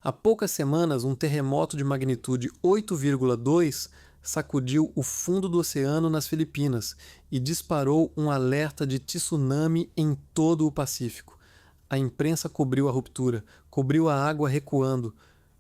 Há poucas semanas, um terremoto de magnitude 8,2 sacudiu o fundo do oceano nas Filipinas e disparou um alerta de tsunami em todo o Pacífico. A imprensa cobriu a ruptura, cobriu a água recuando,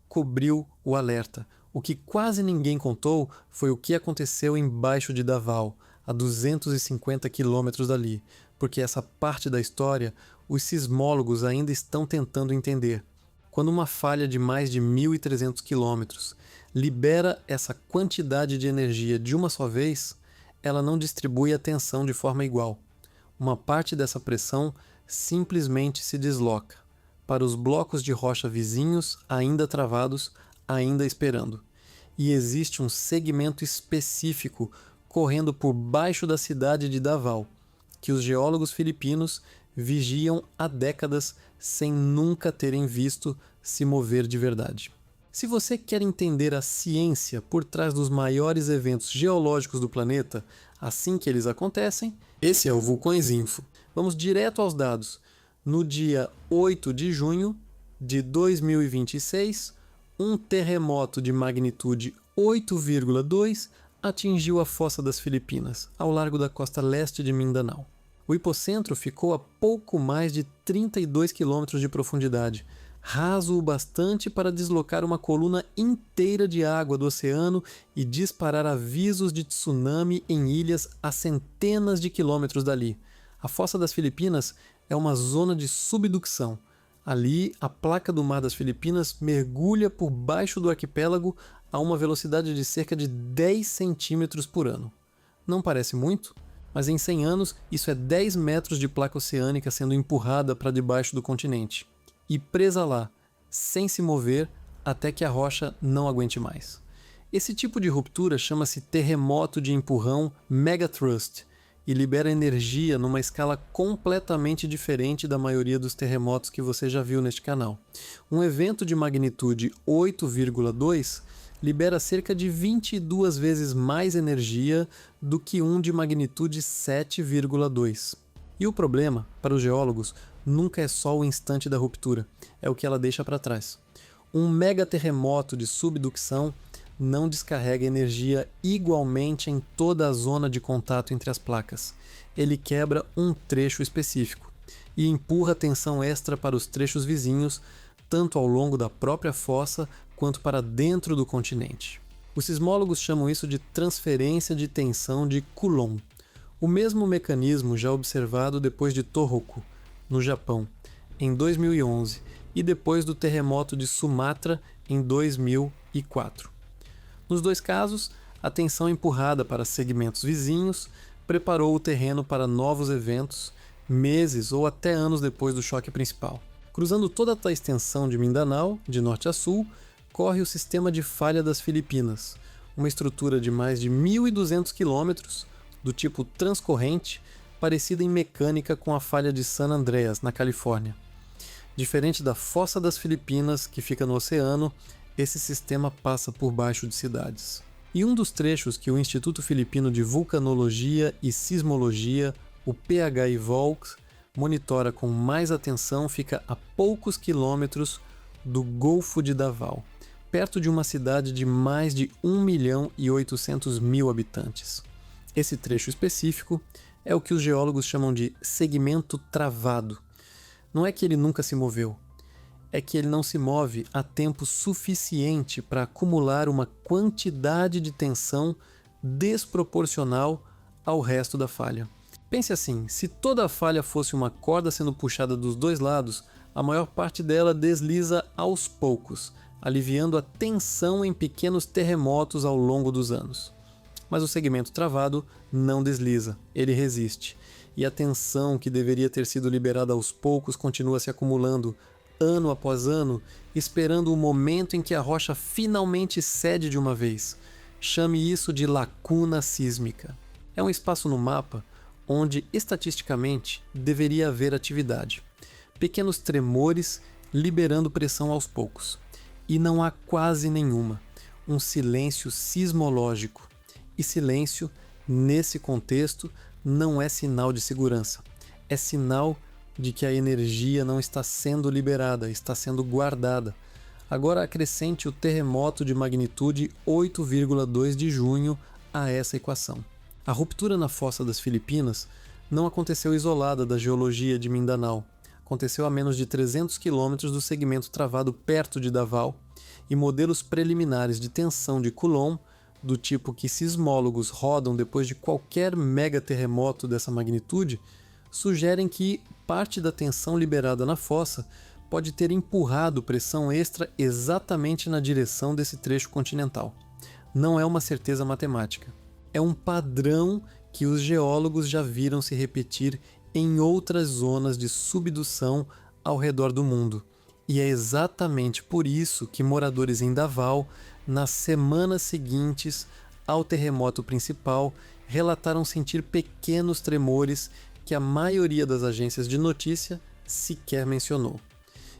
cobriu o alerta. O que quase ninguém contou foi o que aconteceu embaixo de Davao, a 250 quilômetros dali, porque essa parte da história os sismólogos ainda estão tentando entender. Quando uma falha de mais de 1.300 quilômetros libera essa quantidade de energia de uma só vez, ela não distribui a tensão de forma igual. Uma parte dessa pressão simplesmente se desloca para os blocos de rocha vizinhos ainda travados, ainda esperando. E existe um segmento específico correndo por baixo da cidade de Davao, que os geólogos filipinos vigiam há décadas sem nunca terem visto se mover de verdade. Se você quer entender a ciência por trás dos maiores eventos geológicos do planeta, assim que eles acontecem, esse é o Vulcões Info. Vamos direto aos dados. No dia 8 de junho de 2026, um terremoto de magnitude 8,2 atingiu a fossa das Filipinas, ao largo da costa leste de Mindanao. O hipocentro ficou a pouco mais de 32 quilômetros de profundidade, raso o bastante para deslocar uma coluna inteira de água do oceano e disparar avisos de tsunami em ilhas a centenas de quilômetros dali. A fossa das Filipinas é uma zona de subducção. Ali, a placa do mar das Filipinas mergulha por baixo do arquipélago a uma velocidade de cerca de 10 centímetros por ano. Não parece muito? Mas em 100 anos, isso é 10 metros de placa oceânica sendo empurrada para debaixo do continente e presa lá, sem se mover até que a rocha não aguente mais. Esse tipo de ruptura chama-se terremoto de empurrão megathrust e libera energia numa escala completamente diferente da maioria dos terremotos que você já viu neste canal. Um evento de magnitude 8,2 libera cerca de 22 vezes mais energia do que um de magnitude 7,2. E o problema, para os geólogos, nunca é só o instante da ruptura, é o que ela deixa para trás. Um megaterremoto de subducção não descarrega energia igualmente em toda a zona de contato entre as placas. Ele quebra um trecho específico e empurra tensão extra para os trechos vizinhos, tanto ao longo da própria fossa quanto para dentro do continente. Os sismólogos chamam isso de transferência de tensão de Coulomb, o mesmo mecanismo já observado depois de Tohoku, no Japão, em 2011, e depois do terremoto de Sumatra, em 2004. Nos dois casos, a tensão empurrada para segmentos vizinhos preparou o terreno para novos eventos, meses ou até anos depois do choque principal. Cruzando toda a extensão de Mindanao, de norte a sul, corre o sistema de falha das Filipinas, uma estrutura de mais de 1.200 quilômetros, do tipo transcorrente, parecida em mecânica com a falha de San Andreas, na Califórnia. Diferente da fossa das Filipinas, que fica no oceano, esse sistema passa por baixo de cidades. E um dos trechos que o Instituto Filipino de Vulcanologia e Sismologia, o PHI-Volc, monitora com mais atenção fica a poucos quilômetros do Golfo de Davao, perto de uma cidade de mais de 1.800.000 habitantes. Esse trecho específico é o que os geólogos chamam de segmento travado. Não é que ele nunca se moveu, é que ele não se move a tempo suficiente para acumular uma quantidade de tensão desproporcional ao resto da falha. Pense assim, se toda a falha fosse uma corda sendo puxada dos dois lados, a maior parte dela desliza aos poucos, aliviando a tensão em pequenos terremotos ao longo dos anos. Mas o segmento travado não desliza, ele resiste. E a tensão que deveria ter sido liberada aos poucos continua se acumulando, ano após ano, esperando o momento em que a rocha finalmente cede de uma vez. Chame isso de lacuna sísmica. É um espaço no mapa onde, estatisticamente, deveria haver atividade. Pequenos tremores liberando pressão aos poucos. E não há quase nenhuma. Um silêncio sismológico. E silêncio, nesse contexto, não é sinal de segurança. É sinal de que a energia não está sendo liberada, está sendo guardada. Agora acrescente o terremoto de magnitude 8,2 de junho a essa equação. A ruptura na fossa das Filipinas não aconteceu isolada da geologia de Mindanao. Aconteceu a menos de 300 quilômetros do segmento travado perto de Davao, e modelos preliminares de tensão de Coulomb, do tipo que sismólogos rodam depois de qualquer megaterremoto dessa magnitude, sugerem que parte da tensão liberada na fossa pode ter empurrado pressão extra exatamente na direção desse trecho continental. Não é uma certeza matemática. É um padrão que os geólogos já viram se repetir em outras zonas de subdução ao redor do mundo. E é exatamente por isso que moradores em Davao, nas semanas seguintes ao terremoto principal, relataram sentir pequenos tremores que a maioria das agências de notícia sequer mencionou.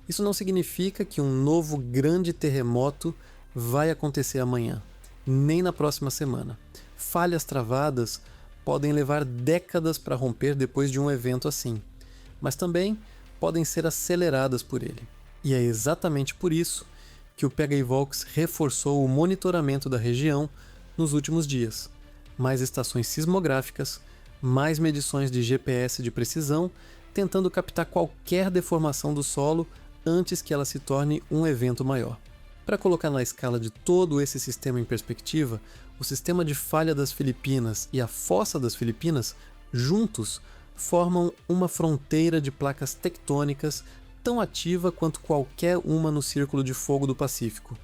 Isso não significa que um novo grande terremoto vai acontecer amanhã, nem na próxima semana. Falhas travadas podem levar décadas para romper depois de um evento assim, mas também podem ser aceleradas por ele. E é exatamente por isso que o PegaVolks reforçou o monitoramento da região nos últimos dias. Mais estações sismográficas, mais medições de GPS de precisão, tentando captar qualquer deformação do solo antes que ela se torne um evento maior. Para colocar na escala de todo esse sistema em perspectiva, o sistema de falha das Filipinas e a fossa das Filipinas, juntos, formam uma fronteira de placas tectônicas tão ativa quanto qualquer uma no Círculo de Fogo do Pacífico,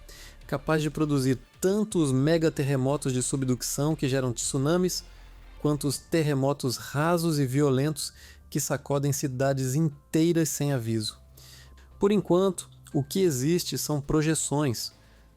capaz de produzir tanto os megaterremotos de subducção que geram tsunamis, quanto os terremotos rasos e violentos que sacodem cidades inteiras sem aviso. Por enquanto, o que existe são projeções,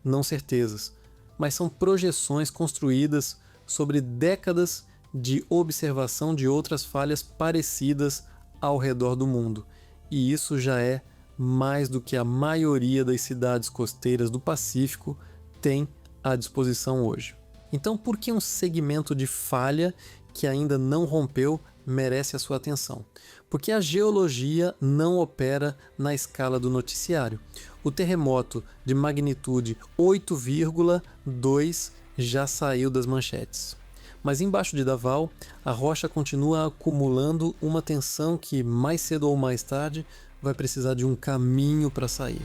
não certezas, mas são projeções construídas sobre décadas de observação de outras falhas parecidas ao redor do mundo, e isso já é mais do que a maioria das cidades costeiras do Pacífico tem à disposição hoje. Então, por que um segmento de falha que ainda não rompeu merece a sua atenção? Porque a geologia não opera na escala do noticiário. O terremoto de magnitude 8,2 já saiu das manchetes. Mas embaixo de Davao, a rocha continua acumulando uma tensão que, mais cedo ou mais tarde, vai precisar de um caminho para sair.